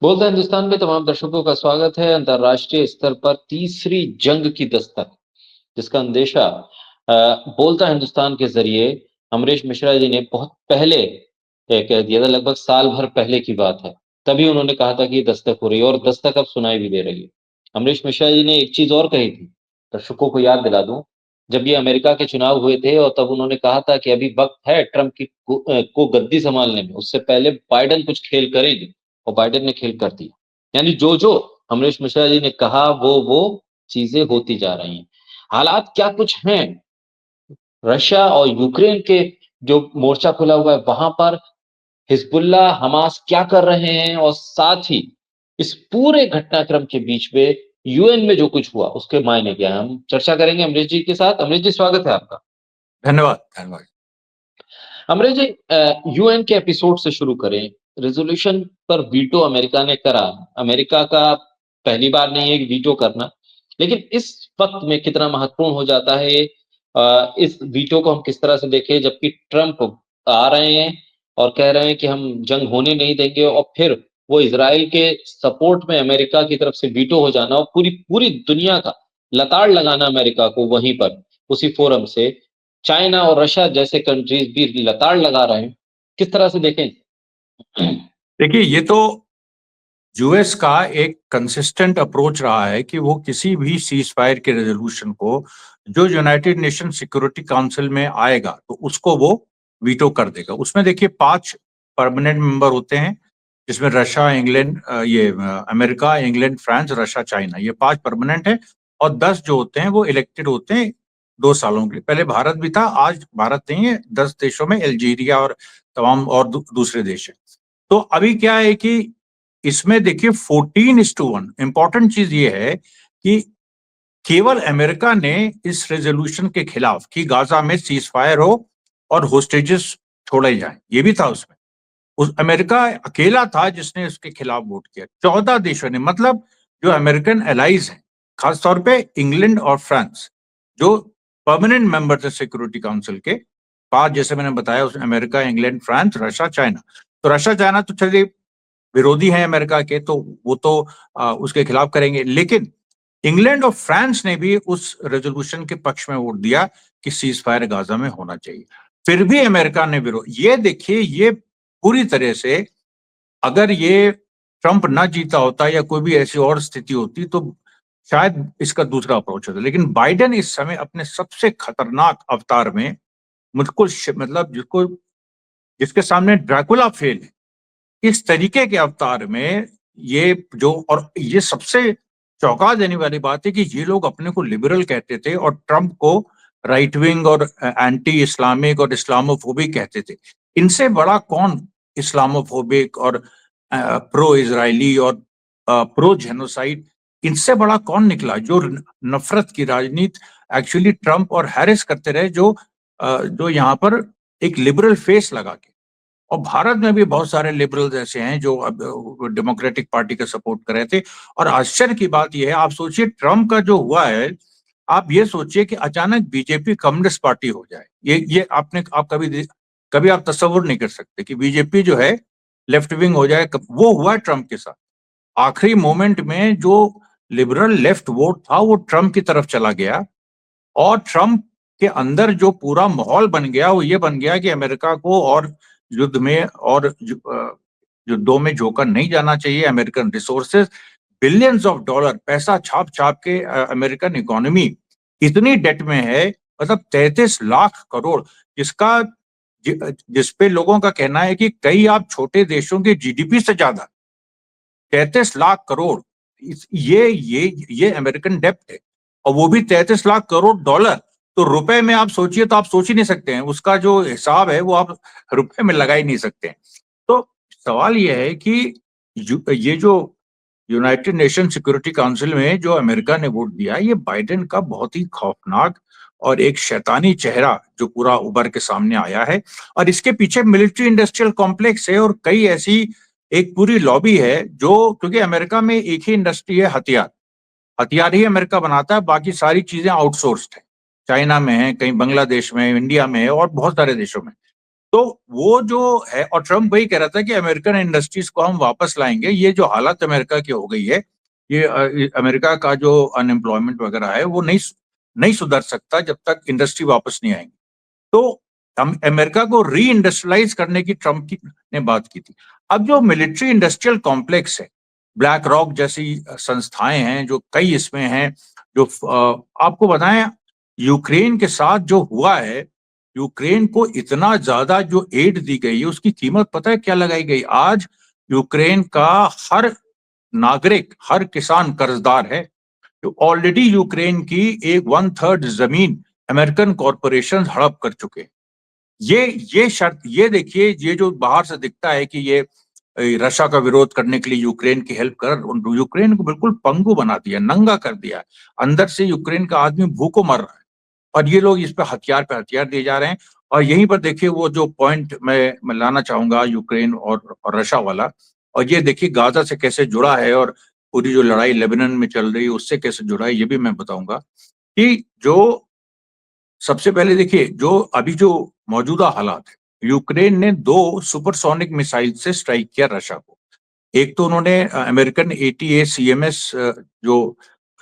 बोलता हिंदुस्तान में तमाम दर्शकों का स्वागत है। अंतर्राष्ट्रीय स्तर पर तीसरी जंग की दस्तक, जिसका अंदेशा बोलता हिंदुस्तान के जरिए अमरीश मिश्रा जी ने बहुत पहले कह दिया था। लगभग साल भर पहले की बात है। तभी उन्होंने कहा था कि ये दस्तक हो रही है और दस्तक अब सुनाई भी दे रही है। अमरीश मिश्रा जी ने एक चीज और कही थी, दर्शकों को याद दिला दूं। जब ये अमेरिका के चुनाव हुए थे और तब उन्होंने कहा था कि अभी वक्त है ट्रंप को गद्दी संभालने में, उससे पहले बाइडेन कुछ खेल करेंगे। और बाइडेन ने खेल कर दिया। यानी जो जो अमरीश मिश्रा जी ने कहा वो चीजें होती जा रही हैं। हालात क्या कुछ हैं रशिया और यूक्रेन के, जो मोर्चा खुला हुआ है वहां पर हिजबुल्लाह हमास क्या कर रहे हैं, और साथ ही इस पूरे घटनाक्रम के बीच में यूएन में जो कुछ हुआ उसके मायने क्या है, हम चर्चा करेंगे अमरीश जी के साथ। अमरीश जी, स्वागत है आपका। धन्यवाद धन्यवाद। अमरीश जी, यूएन के एपिसोड से शुरू करें। रेजोल्यूशन पर वीटो अमेरिका ने करा। अमेरिका का पहली बार नहीं है वीटो करना, लेकिन इस वक्त में कितना महत्वपूर्ण हो जाता है ये, इस वीटो को हम किस तरह से देखें, जबकि ट्रंप आ रहे हैं और कह रहे हैं कि हम जंग होने नहीं देंगे, और फिर वो इजराइल के सपोर्ट में अमेरिका की तरफ से वीटो हो जाना और पूरी पूरी दुनिया का लताड़ लगाना अमेरिका को वहीं पर उसी फोरम से। चाइना और रशिया जैसे कंट्रीज भी लताड़ लगा रहे हैं। किस तरह से देखें? देखिए, ये तो यूएस का एक कंसिस्टेंट अप्रोच रहा है कि वो किसी भी सीज फायर के रेजोल्यूशन को जो यूनाइटेड नेशन सिक्योरिटी काउंसिल में आएगा तो उसको वो वीटो कर देगा। उसमें देखिए 5 परमानेंट मेंबर होते हैं, जिसमें Russia, England, America, England, France, Russia, China, ये 5 परमानेंट है। और 10 जो होते हैं वो इलेक्टेड होते हैं 2 सालों के लिए। पहले भारत भी था, आज भारत नहीं है। 10 देशों में अल्जीरिया और तमाम और दूसरे देश है। तो अभी क्या है कि इसमें देखिए 14:1। इंपॉर्टेंट चीज ये है कि केवल अमेरिका ने इस रेजोल्यूशन के खिलाफ कि गाजा में सीज फायर हो और होस्टेजेस छोड़े जाएं, ये भी था उसमें। उस अमेरिका अकेला था जिसने उसके खिलाफ वोट किया। 14 देशों ने, मतलब जो अमेरिकन एलाइज हैं, खासतौर पे इंग्लैंड और फ्रांस, जो परमानेंट मेंबर थे सिक्योरिटी काउंसिल के। 5 जैसे मैंने बताया, उसमें America, England, France, Russia, China. तो रशिया, चाइना तो चलिए विरोधी हैं अमेरिका के, तो वो तो उसके खिलाफ करेंगे। लेकिन इंग्लैंड और फ्रांस ने भी उस रेजोल्यूशन के पक्ष में वोट दिया कि सीज फायर गाजा में होना चाहिए। फिर भी अमेरिका ने विरोध। ये देखिए, ये पूरी तरह से, अगर ये ट्रंप ना जीता होता या कोई भी ऐसी और स्थिति होती तो शायद इसका दूसरा अप्रोच होता। लेकिन बाइडेन इस समय अपने सबसे खतरनाक अवतार में, मुझको मतलब जिसके सामने ड्रैकुला फेल है, इस तरीके के अवतार में, ये जो, और ये सबसे चौंका देने वाली बात है कि ये लोग अपने को लिबरल कहते थे और ट्रंप को राइट विंग और एंटी इस्लामिक और इस्लामोफोबिक कहते थे। इनसे बड़ा कौन इस्लामोफोबिक और प्रो इजरायली और प्रो जेनोसाइड, इनसे बड़ा कौन निकला जो नफरत की राजनीति एक्चुअली ट्रंप और हैरिस करते रहे, जो यहाँ पर एक लिबरल फेस लगा के। और भारत में भी बहुत सारे लिबरल्स ऐसे हैं जो अब डेमोक्रेटिक पार्टी का सपोर्ट कर रहे थे। और आश्चर्य की बात यह है, आप सोचिए ट्रम्प का जो हुआ है, आप ये सोचिए कि अचानक बीजेपी कम्युनिस्ट पार्टी हो जाए। ये आप कभी आप तस्वुर नहीं कर सकते कि बीजेपी जो है लेफ्ट विंग हो जाए। वो हुआ है ट्रम्प के साथ। आखिरी मोमेंट में जो लिबरल लेफ्ट वोट था वो ट्रम्प की तरफ चला गया। और ट्रम्प के अंदर जो पूरा माहौल बन गया वो ये बन गया कि अमेरिका को और युद्ध में और युद्धों में झोंका नहीं जाना चाहिए। American resources, billions of dollar पैसा छाप छाप के अमेरिकन इकोनॉमी इतनी डेट में है, मतलब 33 लाख करोड़, जिसका जिसपे लोगों का कहना है कि कई आप छोटे देशों के जीडीपी से ज्यादा 33 लाख करोड़, ये अमेरिकन डेप्ट है। और वो भी 33 लाख करोड़ डॉलर। तो रुपए में आप सोचिए, तो आप सोच ही नहीं सकते हैं, उसका जो हिसाब है वो आप रुपए में लगा ही नहीं सकते हैं। तो सवाल यह है कि ये जो यूनाइटेड नेशन सिक्योरिटी काउंसिल में जो अमेरिका ने वोट दिया, ये बाइडेन का बहुत ही खौफनाक और एक शैतानी चेहरा जो पूरा उभर के सामने आया है। और इसके पीछे मिलिट्री इंडस्ट्रियल कॉम्प्लेक्स है और कई ऐसी एक पूरी लॉबी है, जो, क्योंकि अमेरिका में एक ही इंडस्ट्री है, हथियार। हथियार ही अमेरिका बनाता है, बाकी सारी चीजें आउटसोर्स्ड है। चाइना में है, कहीं बांग्लादेश में, इंडिया में है और बहुत सारे देशों में। तो वो जो है, और ट्रम्प वही कह रहा था कि अमेरिकन इंडस्ट्रीज को हम वापस लाएंगे। ये जो हालत अमेरिका की हो गई है, ये अमेरिका का जो अनएम्प्लॉयमेंट वगैरह है वो नहीं सुधर सकता जब तक इंडस्ट्री वापस नहीं आएंगी। तो हम अमेरिका को री इंडस्ट्रियलाइज करने की ट्रम्प की ने बात की थी। अब जो मिलिट्री इंडस्ट्रियल कॉम्प्लेक्स है, ब्लैक रॉक जैसी संस्थाएं हैं जो कई इसमें हैं, जो आपको बताएं यूक्रेन के साथ जो हुआ है, यूक्रेन को इतना ज्यादा जो एड दी गई है उसकी कीमत पता है क्या लगाई गई? आज यूक्रेन का हर नागरिक, हर किसान कर्जदार है। तो ऑलरेडी यूक्रेन की एक 1/3 जमीन अमेरिकन कॉरपोरेशन हड़प कर चुके हैं। ये शर्त, ये देखिए, ये जो बाहर से दिखता है कि ये रशिया का विरोध करने के लिए यूक्रेन की हेल्प कर, यूक्रेन को बिल्कुल पंगु बना दिया, नंगा कर दिया। अंदर से यूक्रेन का आदमी भूखों मर रहा है और ये लोग इस पे हथियार दिए जा रहे हैं। और यहीं पर देखिए वो जो पॉइंट मैं लाना चाहूंगा यूक्रेन और रशिया वाला, और ये देखिए गाजा से कैसे जुड़ा है और पूरी जो लड़ाई लेबनान में चल रही है उससे कैसे जुड़ा है, ये भी मैं बताऊंगा। कि जो सबसे पहले देखिए जो अभी जो मौजूदा हालात है, यूक्रेन ने 2 सुपरसोनिक मिसाइल से स्ट्राइक किया रशिया को। एक तो उन्होंने अमेरिकन ATACMS जो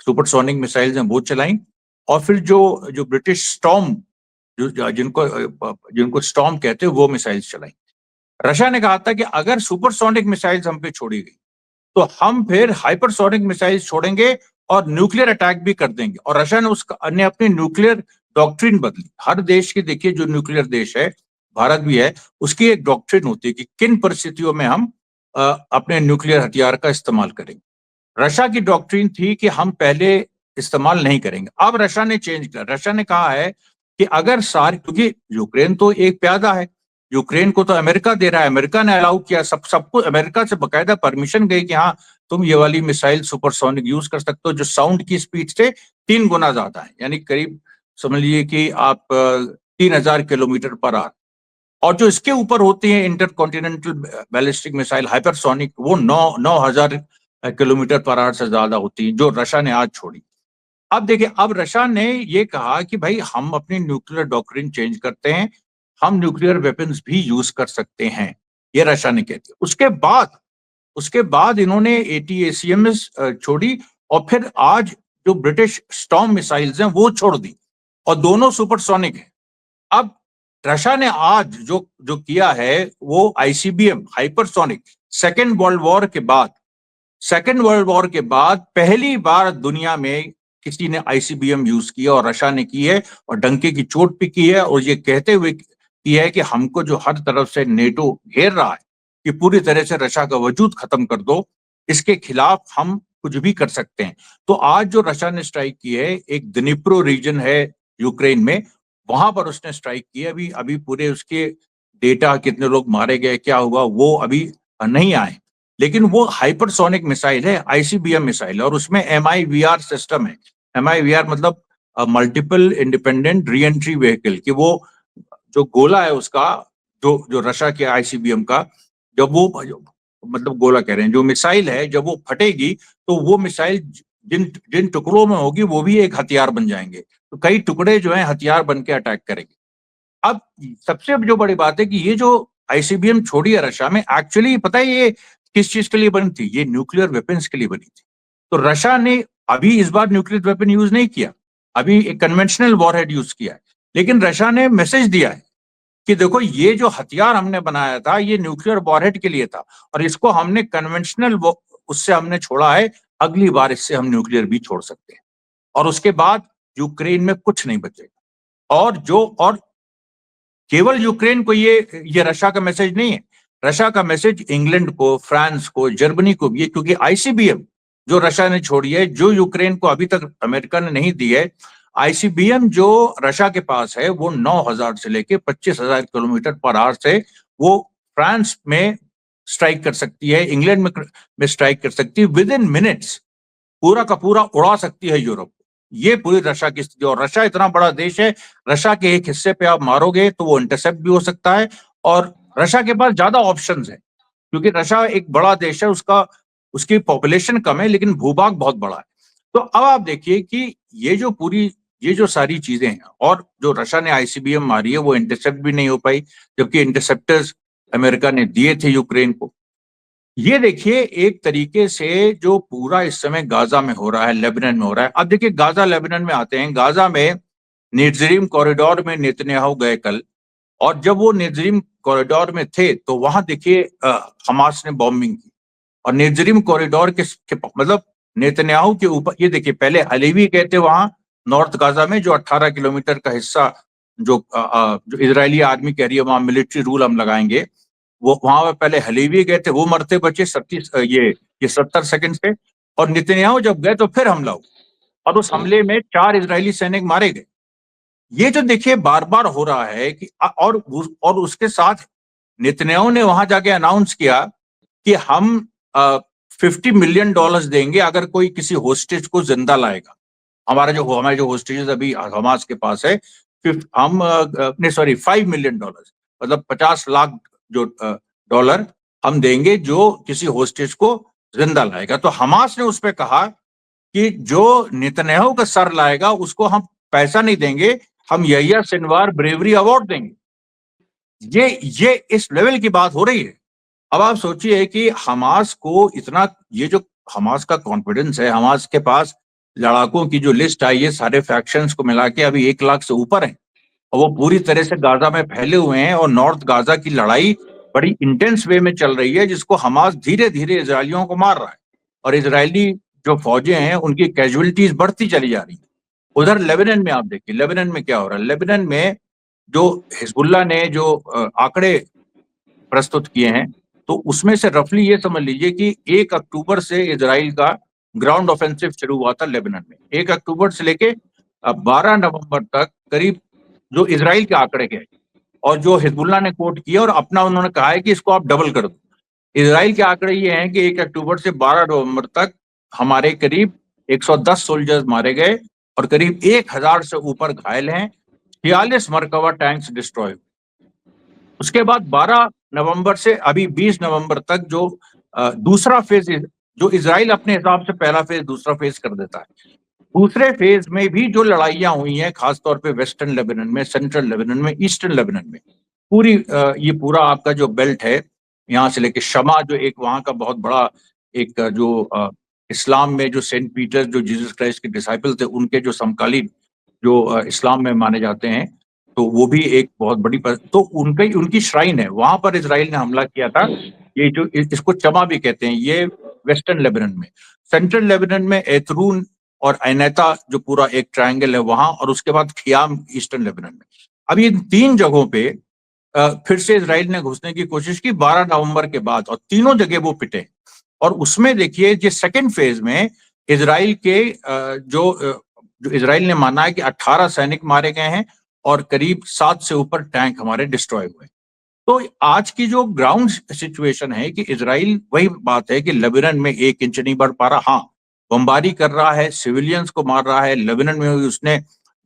सुपरसोनिक मिसाइल्स हैं वो चलाई, और फिर जो जो ब्रिटिश स्टॉर्म, जो जिनको स्टॉर्म कहते हैं, वो मिसाइल्स चलाई। रशिया ने कहा था कि अगर सुपरसोनिक मिसाइल्स हम पे छोड़ी गई तो हम फिर हाइपरसोनिक मिसाइल्स छोड़ेंगे और न्यूक्लियर अटैक भी कर देंगे। और रशिया ने अपनी न्यूक्लियर डॉक्ट्रिन बदली। हर देश की देखिए, जो न्यूक्लियर देश है, भारत भी है, उसकी एक डॉक्ट्रिन होती है कि किन परिस्थितियों में हम अपने न्यूक्लियर हथियार का इस्तेमाल करेंगे। रशिया की डॉक्ट्रिन थी कि हम पहले इस्तेमाल नहीं करेंगे। अब रशिया ने चेंज किया, रशिया ने कहा है कि अगर क्योंकि यूक्रेन तो एक प्यादा है, यूक्रेन को तो अमेरिका दे रहा है, अमेरिका ने अलाउ किया, सबको अमेरिका से बकायदा परमिशन गई कि हाँ तुम ये वाली मिसाइल सुपरसोनिक यूज कर सकते हो, जो साउंड की स्पीड से 3 गुना ज्यादा है, यानी करीब समझ लीजिए कि आप 3000 किलोमीटर पर आवर। और जो इसके ऊपर होती है इंटरकॉन्टिनेंटल बैलिस्टिक मिसाइल हाइपरसोनिक, वो 9000 किलोमीटर पर आवर से ज्यादा होती है, जो रशिया ने आज छोड़ी। अब देखिए, अब रशिया ने ये कहा कि भाई हम अपनी न्यूक्लियर डॉक्ट्रिन चेंज करते हैं, हम न्यूक्लियर वेपन्स भी यूज कर सकते हैं, ये रशिया ने कह दिया। उसके बाद इन्होंने ATACMS छोड़ी, और फिर आज जो ब्रिटिश स्टॉर्म मिसाइल्स हैं वो छोड़ दी, और दोनों सुपरसोनिक है। अब रशिया ने आज जो जो किया है वो ICBM hypersonic, second world war के बाद पहली बार दुनिया में किसी ने ICBM यूज किया, और रशिया ने की है, और डंके की चोट पे की है, और ये कहते हुए की है कि हमको जो हर तरफ से नेटो घेर रहा है कि पूरी तरह से रशिया का वजूद खत्म कर दो, इसके खिलाफ हम कुछ भी कर सकते हैं। तो आज जो रशिया ने स्ट्राइक की है, एक दनिप्रो रीजन है यूक्रेन में, वहां पर उसने स्ट्राइक की है। अभी अभी पूरे उसके डेटा, कितने लोग मारे गए, क्या हुआ, वो अभी नहीं आए, लेकिन वो हाइपरसोनिक मिसाइल है, ICBM मिसाइल है, और उसमें MIVR सिस्टम है। MIVR मतलब multiple independent re entry vehicle, कि वो जो गोला है उसका, जो जो रशिया के ICBM का, जब वो मतलब गोला कह रहे हैं, जो मिसाइल है जब वो फटेगी तो वो मिसाइल जिन जिन टुकड़ों में होगी वो भी एक हथियार बन जाएंगे, तो कई टुकड़े जो है हथियार बन के अटैक करेंगे। अब सबसे जो बड़ी बात है कि ये जो ICBM छोड़ी है रशिया में, एक्चुअली पता है ये किस चीज के लिए बनी थी? ये न्यूक्लियर वेपन्स के लिए बनी थी। तो रशिया ने अभी इस बार न्यूक्लियर वेपन यूज नहीं किया, अभी एक कन्वेंशनल वॉरहेड यूज किया है, लेकिन रशिया ने मैसेज दिया है कि देखो ये जो हथियार हमने बनाया था ये न्यूक्लियर वॉरहेड के लिए था, और इसको हमने कन्वेंशनल उससे हमने छोड़ा है, अगली बार इससे हम न्यूक्लियर भी छोड़ सकते हैं, और उसके बाद यूक्रेन में कुछ नहीं बचेगा। और केवल यूक्रेन को ये रशिया का मैसेज नहीं है, रशिया का मैसेज इंग्लैंड को, फ्रांस को, जर्मनी को भी है, क्योंकि ICBM जो रशिया ने छोड़ी है, जो यूक्रेन को अभी तक अमेरिका ने नहीं दी है, ICBM जो रशिया के पास है वो 9000 से लेके 25,000 किलोमीटर पर आवर से वो फ्रांस में स्ट्राइक कर सकती है, इंग्लैंड में स्ट्राइक कर सकती है, विद इन मिनट्स पूरा का पूरा उड़ा सकती है यूरोप। ये पूरी रशिया की स्थिति, और रशिया इतना बड़ा देश है, रशिया के एक हिस्से पे आप मारोगे तो वो इंटरसेप्ट भी हो सकता है, और रशिया के पास ज्यादा ऑप्शंस है, क्योंकि रशिया एक बड़ा देश है, उसकी पॉपुलेशन कम है लेकिन भूभाग बहुत बड़ा है। तो अब आप देखिए कि ये जो पूरी ये जो सारी चीजें हैं, और जो रशिया ने आईसीबीएम मारी है वो इंटरसेप्ट भी नहीं हो पाई, जबकि इंटरसेप्टर्स अमेरिका ने दिए थे यूक्रेन को। ये देखिए एक तरीके से जो पूरा इस समय गाजा में हो रहा है, लेबनान में हो रहा है। अब देखिए गाजा लेबनान में आते हैं। गाजा में निज़रीम कॉरिडोर में नेतन्याहू गए कल, और जब वो निज़रीम कॉरिडोर में थे तो वहां देखिए हमास ने बॉम्बिंग की, और निज़रीम कॉरिडोर के मतलब नेतन्याहू के ऊपर, ये देखिए पहले हलेवी गए थे वहां नॉर्थ गाजा में, जो 18 किलोमीटर का हिस्सा जो इजरायली आर्मी कह रही है वहां मिलिट्री रूल हम लगाएंगे, वो वहां पे पहले हलीवी गए थे, वो मरते बचे 37 ये 70 सेकंड से, और नेतन्याहू जब गए तो फिर हमला हुआ, और उस हमले में 4 इजरायली सैनिक मारे गए। ये जो देखिए बार बार हो रहा है कि और उसके साथ नेतन्याहू ने वहां जाके अनाउंस किया कि हम $50 मिलियन देंगे अगर कोई किसी होस्टेज को जिंदा लाएगा। हमारे जो होस्टेजेस अभी हमास के पास है, हम नहीं सॉरी $5 मिलियन, मतलब 50 लाख जो डॉलर हम देंगे जो किसी होस्टेज को जिंदा लाएगा। तो हमास ने उस पर कहा कि जो नेतन्याहू का सर लाएगा उसको हम पैसा नहीं देंगे, हम यहिया सिनवार ब्रेवरी अवार्ड देंगे। ये इस लेवल की बात हो रही है। अब आप सोचिए कि हमास को इतना, ये जो हमास का कॉन्फिडेंस है, हमास के पास लड़ाकों की जो लिस्ट आई है सारे फैक्शंस को मिला के अभी 1 लाख से ऊपर है, और वो पूरी तरह से गाजा में फैले हुए हैं, और नॉर्थ गाजा की लड़ाई बड़ी इंटेंस वे में चल रही है, जिसको हमास धीरे धीरे इजरायलियों को मार रहा है, और इजरायली जो फौजें हैं उनकी कैजुअलिटीज बढ़ती चली जा रही है। उधर लेबनान में आप देखिए, लेबनान में क्या हो रहा है। लेबनान में जो हिजबुल्लाह ने जो आंकड़े प्रस्तुत किए हैं, तो उसमें से रफली ये समझ लीजिए कि 1 अक्टूबर से इजराइल का ग्राउंड ऑफेंसिव शुरू हुआ था लेबनान में। 1 अक्टूबर से लेके 12 नवंबर तक करीब, जो इजराइल के आंकड़े के, और जो हिजबुल्लाह ने कोट किया, और अपना उन्होंने कहा है कि इसको आप डबल कर दो। इजराइल के आंकड़े ये हैं कि 1 अक्टूबर से 12 नवंबर तक हमारे करीब 110 सोल्जर्स मारे गए, और करीब 1000 से ऊपर घायल हैं, 46 मरकवा टैंक्स डिस्ट्रॉय। उसके बाद 12 नवंबर से अभी 20 नवंबर तक जो दूसरा फेज, जो इजराइल अपने हिसाब से पहला फेज दूसरा फेज कर देता है, दूसरे फेज में भी जो लड़ाइयां हुई हैं खासतौर पे वेस्टर्न लेबनान में, सेंट्रल लेबनान में, ईस्टर्न लेबनान में, पूरी ये पूरा आपका जो बेल्ट है, यहाँ से लेके शमा, जो एक वहां का बहुत बड़ा एक इस्लाम में जो सेंट पीटर जो जीसस क्राइस्ट के डिसाइपल थे उनके जो समकालीन जो इस्लाम में माने जाते हैं, तो वो भी एक बहुत बड़ी तो उनकी श्राइन है, वहां पर इसराइल ने हमला किया था। ये जो इसको चमा भी कहते हैं, ये वेस्टर्न लेबनान में। सेंट्रल लेबनान में एतरून और ऐनेता जो पूरा एक ट्रायंगल है वहां, और उसके बाद खियाम ईस्टर्न लेबनान में। अब ये 3 जगहों पे फिर से इसराइल ने घुसने की कोशिश की 12 नवंबर के बाद, और तीनों जगह वो पिटे। और उसमें देखिए जो सेकेंड फेज में इसराइल के जो इसराइल ने माना है कि 18 सैनिक मारे गए हैं, और करीब 7 से ऊपर टैंक हमारे डिस्ट्रॉय हुए। तो आज की जो ग्राउंड सिचुएशन है कि इसराइल, वही बात है कि लेबनान में 1 इंच नहीं बढ़ पा रहा। हाँ, बमबारी कर रहा है, सिविलियंस को मार रहा है। लेबनान में उसने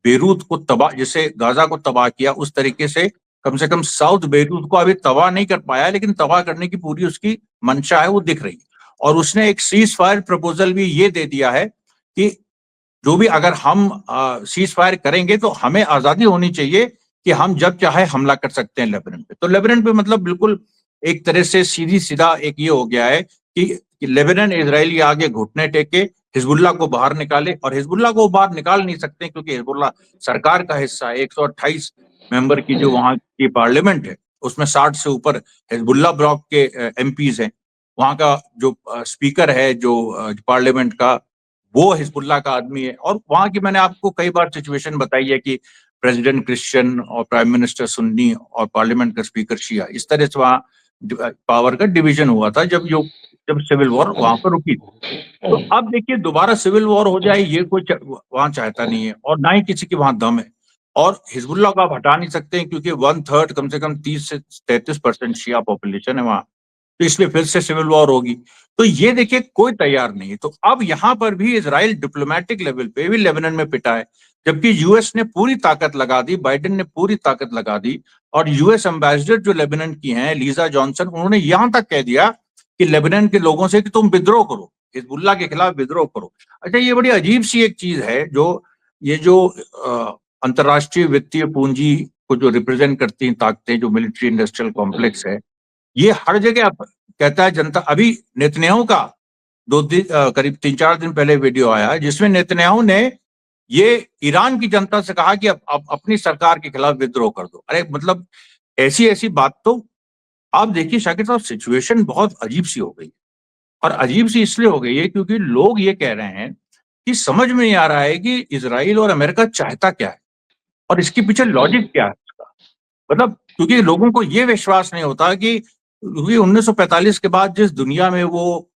बेरूत को तबाह, जैसे गाजा को तबाह किया उस तरीके से कम साउथ बेरूत को अभी तबाह नहीं कर पाया, लेकिन तबाह करने की पूरी उसकी मंशा है, वो दिख रही है। और उसने एक सीज फायर प्रपोजल भी ये दे दिया है कि जो भी, अगर हम सीज फायर करेंगे तो हमें आजादी होनी चाहिए कि हम जब चाहे हमला कर सकते हैं लेबनान पे। तो लेबनान पे मतलब बिल्कुल एक तरह से सीधी सीधा एक ये हो गया है कि लेबनान इजराइल के आगे घुटने टेके हिजबुल्लाह को बाहर निकाले, और हिजबुल्लाह को बाहर निकाल नहीं सकते क्योंकि हिजबुल्लाह सरकार का हिस्सा है। 128 मेंबर की जो वहां की पार्लियामेंट है, उसमें 60 से ऊपर हिजबुल्लाह ब्लॉक के एमपीज हैं। वहां का जो स्पीकर है जो पार्लियामेंट का, वो हिजबुल्लाह का आदमी है। और वहां की मैंने आपको कई बार सिचुएशन बताई है कि प्रेसिडेंट क्रिश्चियन और प्राइम मिनिस्टर सुन्नी और पार्लियामेंट का स्पीकर शिया, इस तरह से वहां पावर का डिवीजन हुआ था जब सिविल वॉर वहां पर रुकी थी। तो अब देखिए दोबारा सिविल वॉर हो जाए, ये कोई वहां चाहता नहीं है, और ना ही किसी की वहां दम है। और हिजबुल्लाह को आप हटा नहीं सकते हैं क्योंकि 1/3 कम से कम 30 से 33% शिया पॉपुलेशन है वहां, तो इसलिए फिर से सिविल वॉर होगी। तो ये देखिए कोई तैयार नहीं है। तो अब यहां पर भी इजराइल डिप्लोमेटिक लेवल पे भी लेबनान में पिटा है, जबकि यूएस ने पूरी ताकत लगा दी, बाइडेन ने पूरी ताकत लगा दी। और यूएस एम्बेसडर जो लेबनान की हैं, लीजा जॉनसन, उन्होंने यहां तक कह दिया कि लेबनान के लोगों से कि तुम विद्रोह करो, हिजबुल्लाह के खिलाफ विद्रोह करो। अच्छा, ये बड़ी अजीब सी एक चीज है जो ये जो अंतर्राष्ट्रीय वित्तीय पूंजी को जो रिप्रेजेंट करती हैं ताकतें, जो मिलिट्री इंडस्ट्रियल कॉम्प्लेक्स है, ये हर जगह कहता है जनता। अभी नेतन्याहू का करीब 3-4 दिन पहले वीडियो आया जिसमें नेतन्याहू ने ये ईरान की जनता से कहा कि अब अपनी सरकार के खिलाफ विद्रोह कर दो। अरे मतलब ऐसी ऐसी बात। तो आप देखिए शाकिर साहब, सिचुएशन बहुत अजीब सी हो गई, और अजीब सी इसलिए हो गई है क्योंकि लोग ये कह रहे हैं कि समझ में नहीं आ रहा है कि इजराइल और अमेरिका चाहता क्या है और इसके पीछे लॉजिक क्या है इसका। मतलब क्योंकि लोगों को ये विश्वास नहीं होता कि 1945 के बाद जिस दुनिया में वो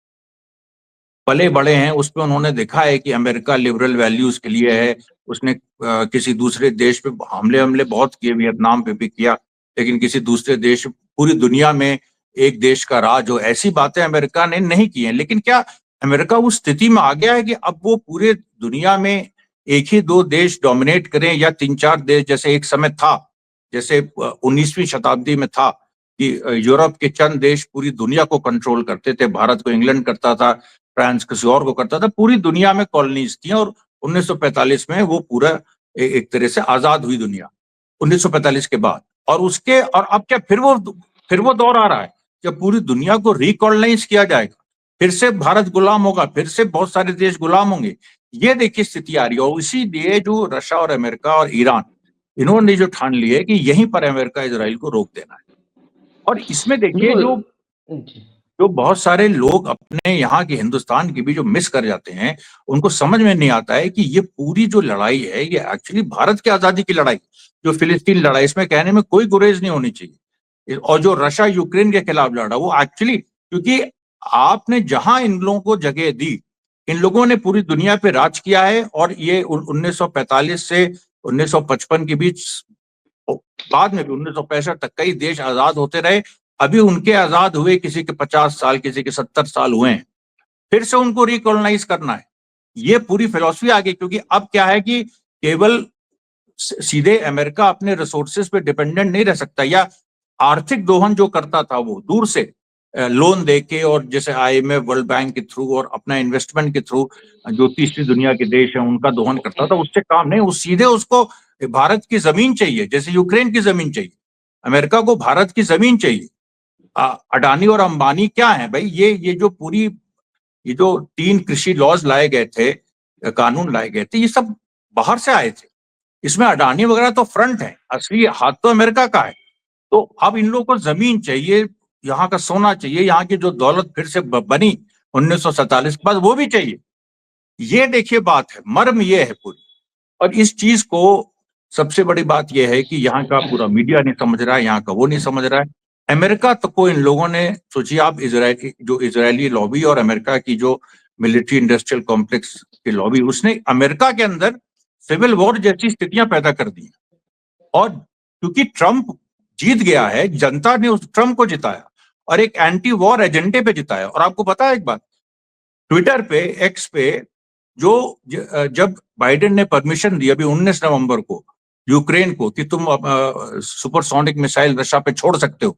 पले बड़े हैं उसमें उन्होंने देखा है कि अमेरिका लिबरल वैल्यूज के लिए है। उसने किसी दूसरे देश पे हमले बहुत किए, वियतनाम पे भी किया, लेकिन किसी दूसरे देश, पूरी दुनिया में एक देश का राज हो, ऐसी बातें अमेरिका ने नहीं की हैं। लेकिन क्या अमेरिका उस स्थिति में आ गया है कि अब वो पूरे दुनिया में एक ही दो देश डोमिनेट करें, या 3-4 देश जैसे एक समय था, जैसे 19वीं शताब्दी में था कि यूरोप के चंद देश पूरी दुनिया को कंट्रोल करते थे, भारत को इंग्लैंड करता था, फ्रांस किसी और को करता था, पूरी दुनिया में कॉलोनीज थी, और 1945 में वो पूरा एक तरह से आजाद हुई दुनिया 1945 के बाद। और अब क्या फिर वो दौर आ रहा है जब पूरी दुनिया को रिकॉलोनाइज किया जाएगा, फिर से भारत गुलाम होगा, फिर से बहुत सारे देश गुलाम होंगे। ये देखिए स्थिति आ रही है, और इसीलिए जो रशिया और अमेरिका और ईरान, इन्होंने जो ठान ली है कि यहीं पर अमेरिका इजराइल को रोक देना है। और इसमें देखिए बिल्कुल। जो बहुत सारे लोग अपने यहाँ के हिंदुस्तान की भी जो मिस कर जाते हैं, उनको समझ में नहीं आता है कि ये पूरी जो लड़ाई है ये एक्चुअली भारत की आजादी की लड़ाई, जो फिलिस्तीन लड़ाई, इसमें कहने में कोई गुरेज नहीं होनी चाहिए। और जो रशिया यूक्रेन के खिलाफ लड़ा वो एक्चुअली, क्योंकि आपने जहां इन लोगों को जगह दी, इन लोगों ने पूरी दुनिया पे राज किया है, और ये 1945 से 1955 के बीच, बाद में भी 1965 तक कई देश आजाद होते रहे। अभी उनके आजाद हुए किसी के 50 साल, किसी के 70 साल हुए हैं, फिर से उनको रिकॉलोनाइज करना है। ये पूरी फिलॉसफी आ गई, क्योंकि अब क्या है कि केवल सीधे अमेरिका अपने रिसोर्सेज पे डिपेंडेंट नहीं रह सकता, या आर्थिक दोहन जो करता था वो दूर से लोन देके, और जैसे आईएमएफ, वर्ल्ड बैंक के थ्रू और अपना इन्वेस्टमेंट के थ्रू जो तीसरी दुनिया के देश हैं उनका दोहन करता था, उससे काम नहीं। उस सीधे उसको भारत की जमीन चाहिए, जैसे यूक्रेन की जमीन चाहिए, अमेरिका को भारत की जमीन चाहिए। अडानी और अंबानी क्या है भाई, ये जो 3 कृषि लॉज लाए गए थे, कानून लाए गए थे, ये सब बाहर से आए थे। इसमें अडानी वगैरह तो फ्रंट है, असली हाथ तो अमेरिका का है। तो अब इन लोगों को जमीन चाहिए, यहाँ का सोना चाहिए, यहाँ की जो दौलत फिर से बनी 1947 के बाद वो भी चाहिए। ये देखिए बात है, मर्म ये है पूरी। और इस चीज को, सबसे बड़ी बात यह है कि यहाँ का पूरा मीडिया नहीं समझ रहा है, यहाँ का वो नहीं समझ रहा है। अमेरिका तक को इन लोगों ने, सोचिए आप, इजरायली लॉबी और अमेरिका की जो मिलिट्री इंडस्ट्रियल कॉम्प्लेक्स की लॉबी, उसने अमेरिका के अंदर सिविल वॉर जैसी स्थितियां पैदा कर दी। और क्योंकि ट्रंप जीत गया है, जनता ने उस ट्रंप को जिताया और एक एंटी वॉर एजेंडे पे जिताया। और आपको पता है एक बात, ट्विटर पे, एक्स पे, जब बाइडेन ने परमिशन दी अभी 19 नवंबर को यूक्रेन को कि तुम सुपरसोनिक मिसाइल रशिया पे छोड़ सकते हो,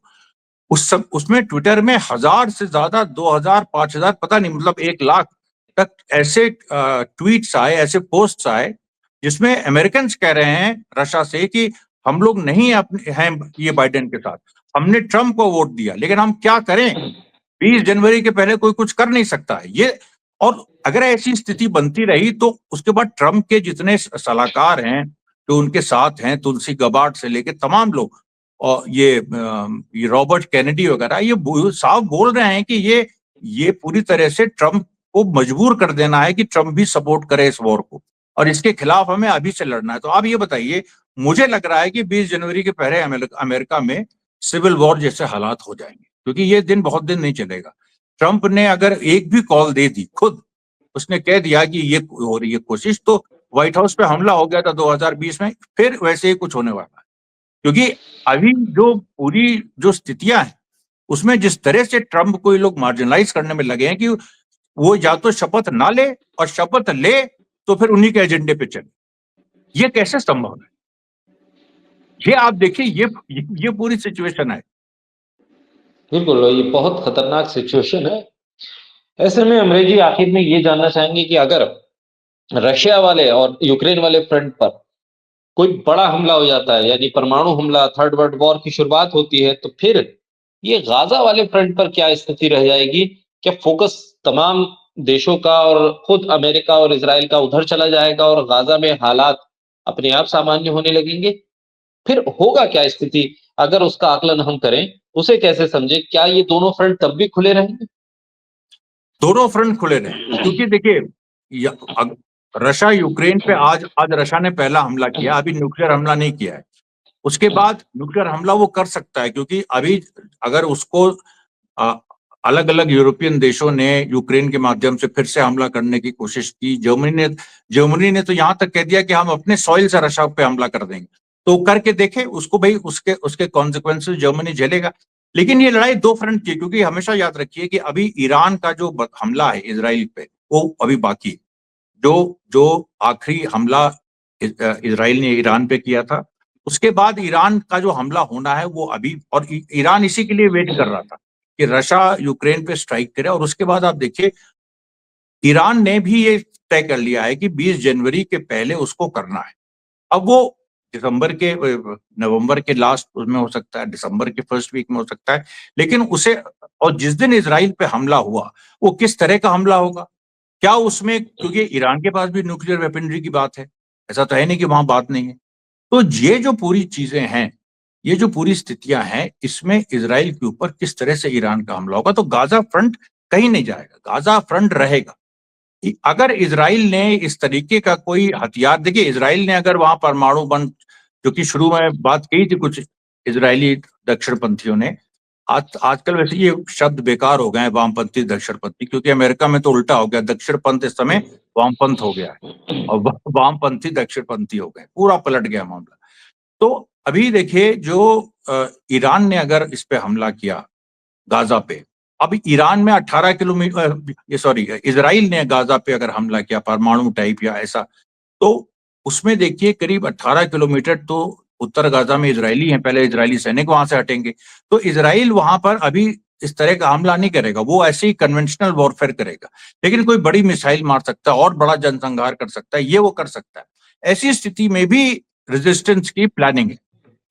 उसमें ट्विटर में 1000 से ज्यादा, 2000, 5000, पता नहीं, मतलब 1 लाख तक ऐसे ट्वीट्स आए, ऐसे पोस्ट्स आए जिसमें अमेरिकन कह रहे हैं रशिया से कि हम लोग नहीं हैं ये बाइडेन के साथ, हमने ट्रंप को वोट दिया, लेकिन हम क्या करें, 20 जनवरी के पहले कोई कुछ कर नहीं सकता है ये। और अगर ऐसी स्थिति बनती रही तो उसके बाद ट्रंप के जितने सलाहकार हैं जो उनके साथ हैं, तुलसी गबार्ड से लेके तमाम लोग, और ये रॉबर्ट कैनेडी वगैरह, ये साफ बोल रहे हैं कि ये पूरी तरह से ट्रंप को मजबूर कर देना है कि ट्रंप भी सपोर्ट करे इस वॉर को, और इसके खिलाफ हमें अभी से लड़ना है। तो आप ये बताइए, मुझे लग रहा है कि 20 जनवरी के पहले अमेरिका में सिविल वॉर जैसे हालात हो जाएंगे, क्योंकि ये दिन बहुत दिन नहीं चलेगा। ट्रंप ने अगर एक भी कॉल दे दी, खुद उसने कह दिया कि ये हो रही है कोशिश, तो व्हाइट हाउस पे हमला हो गया था 2020 में, फिर वैसे ही कुछ होने वाला है। क्योंकि अभी जो पूरी जो स्थितियां हैं उसमें जिस तरह से ट्रंप को ये लोग मार्जिनलाइज करने में लगे हैं कि वो या तो शपथ ना ले, और शपथ ले तो फिर उन्हीं के एजेंडे पे चले, ये कैसे संभव है? ये आप देखिए, ये पूरी सिचुएशन है। बिल्कुल, ये बहुत खतरनाक सिचुएशन है। ऐसे में अमरेश जी, आखिर में ये जानना चाहेंगे कि अगर रशिया वाले और यूक्रेन वाले फ्रंट पर कोई बड़ा हमला हो जाता है, यानी परमाणु हमला, थर्ड वर्ल्ड वॉर की शुरुआत होती है, तो फिर ये गाजा वाले फ्रंट पर क्या स्थिति रह जाएगी? क्या फोकस तमाम देशों का और खुद अमेरिका और इजराइल का उधर चला जाएगा और गाजा में हालात अपने आप सामान्य होने लगेंगे? फिर होगा क्या स्थिति? अगर उसका आकलन हम करें, उसे कैसे समझें? क्या ये दोनों फ्रंट तब भी खुले रहेंगे? दोनों फ्रंट खुले रहेंगे, क्योंकि देखिए रशिया यूक्रेन पे आज आज रशिया ने पहला हमला किया, अभी न्यूक्लियर हमला नहीं किया है। उसके बाद न्यूक्लियर हमला वो कर सकता है, क्योंकि अभी अगर उसको अलग अलग यूरोपियन देशों ने यूक्रेन के माध्यम से फिर से हमला करने की कोशिश की। जर्मनी ने तो यहां तक कह दिया कि हम अपने सॉइल से रशिया पे हमला कर देंगे, तो करके देखे उसको, भाई उसके उसके कॉन्सिक्वेंसेस जर्मनी झेलेगा। लेकिन ये लड़ाई दो फ्रंट की, क्योंकि हमेशा याद रखिए कि अभी ईरान का जो हमला है इसराइल पे, वो अभी बाकी है। जो जो आखिरी हमला इसराइल ने ईरान पे किया था, उसके बाद ईरान का जो हमला होना है वो अभी, और ईरान इसी के लिए वेट कर रहा था कि रशिया यूक्रेन पे स्ट्राइक करे। और उसके बाद आप देखिए ईरान ने भी ये तय कर लिया है कि 20 जनवरी के पहले उसको करना है। अब वो दिसंबर के नवंबर के लास्ट उसमें हो सकता है, दिसंबर के फर्स्ट वीक में हो सकता है, लेकिन उसे, और जिस दिन इसराइल पे हमला हुआ वो किस तरह का हमला होगा, क्या उसमें, क्योंकि ईरान के पास भी न्यूक्लियर वेपनरी की बात है, ऐसा तो है नहीं कि वहां बात नहीं है। तो ये जो पूरी चीजें हैं, ये जो पूरी स्थितियां हैं, इसमें इसराइल के ऊपर किस तरह से ईरान का हमला होगा। तो गाजा फ्रंट कहीं नहीं जाएगा, गाजा फ्रंट रहेगा। अगर इसराइल ने इस तरीके का कोई हथियार, देखिए इसराइल ने अगर वहां परमाणु बम, जो कि शुरू में बात की थी कुछ इसराइली दक्षिणपंथियों ने, आजकल वैसे ये शब्द बेकार हो गए हैं, वामपंथी दक्षिणपंथी, क्योंकि अमेरिका में तो उल्टा हो गया, दक्षिणपंथ इस समय वामपंथ हो गया है और वामपंथी दक्षिणपंथी हो गए, पूरा पलट गया मामला। तो अभी देखिए जो ईरान ने अगर इस पे हमला किया गाजा पे, अब ईरान में 18 किलोमीटर, ये सॉरी, इसराइल ने गाजा पे अगर हमला किया परमाणु टाइप या ऐसा, तो उसमें देखिए करीब 18 किलोमीटर तो उत्तर गाजा में इजरायली हैं, पहले इजरायली सैनिक वहां से हटेंगे, तो इसराइल वहां पर अभी इस तरह का हमला नहीं करेगा, वो ऐसे ही कन्वेंशनल वॉरफेयर करेगा। लेकिन कोई बड़ी मिसाइल मार सकता है और बड़ा जनसंहार कर सकता है, ये वो कर सकता है। ऐसी स्थिति में भी रेजिस्टेंस की प्लानिंग है।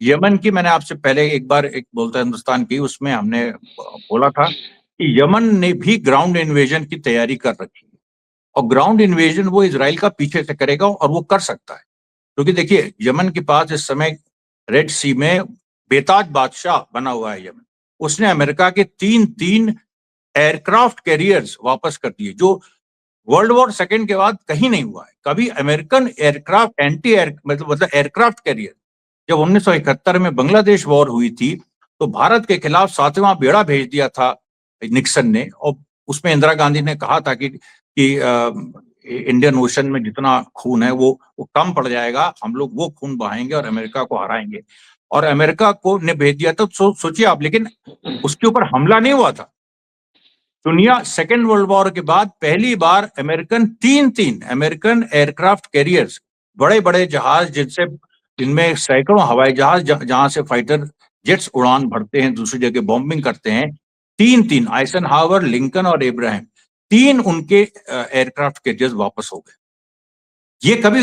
यमन की मैंने आपसे पहले एक बार एक बोलता हिंदुस्तान की, उसमें हमने बोला था कि यमन ने भी ग्राउंड इन्वेजन की तैयारी कर रखी है, और ग्राउंड इन्वेजन वो इसराइल का पीछे से करेगा, और वो कर सकता है। क्योंकि देखिए यमन के पास इस समय रेड सी में बेताज बादशाह बना हुआ है यमन। उसने अमेरिका के तीन तीन एयरक्राफ्ट कैरियर्स वापस कर दिए, जो वर्ल्ड वॉर सेकेंड के बाद कहीं नहीं हुआ है। कभी अमेरिकन एयरक्राफ्ट एंटी एयर मतलब एयरक्राफ्ट कैरियर, जब 1971 में बांग्लादेश वॉर हुई थी, तो भारत के खिलाफ 7वां बेड़ा भेज दिया था निक्सन ने, और उसमें इंदिरा गांधी ने कहा था कि इंडियन ओशन में जितना खून है वो कम पड़ जाएगा, हम लोग वो खून बहाएंगे और अमेरिका को हराएंगे। और अमेरिका को ने भेज दिया था। सोचिए आप, लेकिन उसके ऊपर हमला नहीं हुआ था। दुनिया सेकेंड वर्ल्ड वॉर के बाद पहली बार तीन अमेरिकन एयरक्राफ्ट कैरियर्स, बड़े बड़े जहाज जिनमें सैकड़ों हवाई जहाज जहां से फाइटर जेट्स उड़ान भरते हैं, दूसरी जगह बॉम्बिंग करते हैं, तीन आइजनहावर, लिंकन और इब्राहिम, तीन उनके एयरक्राफ्ट कैरियर्स वापस हो गए। ये कभी,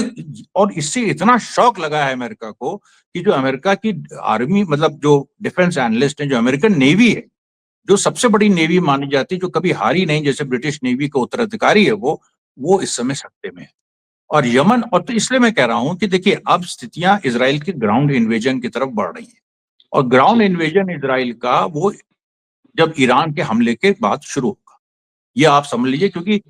और इससे इतना शॉक लगा है अमेरिका को कि जो अमेरिका की आर्मी, मतलब जो डिफेंस एनालिस्ट है, जो अमेरिकन नेवी है, जो सबसे बड़ी नेवी मानी जाती है, जो कभी हारी नहीं, जैसे ब्रिटिश नेवी का उत्तराधिकारी है वो इस समय सत्ते में है। और यमन, और तो इसलिए मैं कह रहा हूं कि देखिए अब स्थितियां इसराइल की ग्राउंड इन्वेजन की तरफ बढ़ रही हैं, और ग्राउंड इन्वेजन इसराइल का वो जब ईरान के हमले के बाद शुरू होगा, ये आप समझ लीजिए, क्योंकि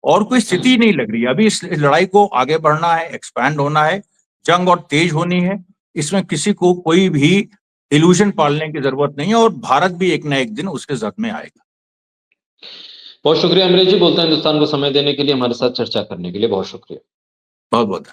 और कोई स्थिति नहीं लग रही है अभी। इस लड़ाई को आगे बढ़ना है, एक्सपैंड होना है, जंग और तेज होनी है। इसमें किसी को कोई भी इल्यूजन पालने की जरूरत नहीं है, और भारत भी एक ना एक दिन उसके जद में आएगा। बहुत शुक्रिया अमरीश जी, बोलते हैं हिंदुस्तान को समय देने के लिए, हमारे साथ चर्चा करने के लिए बहुत शुक्रिया। बहुत बहुत धन्यवाद।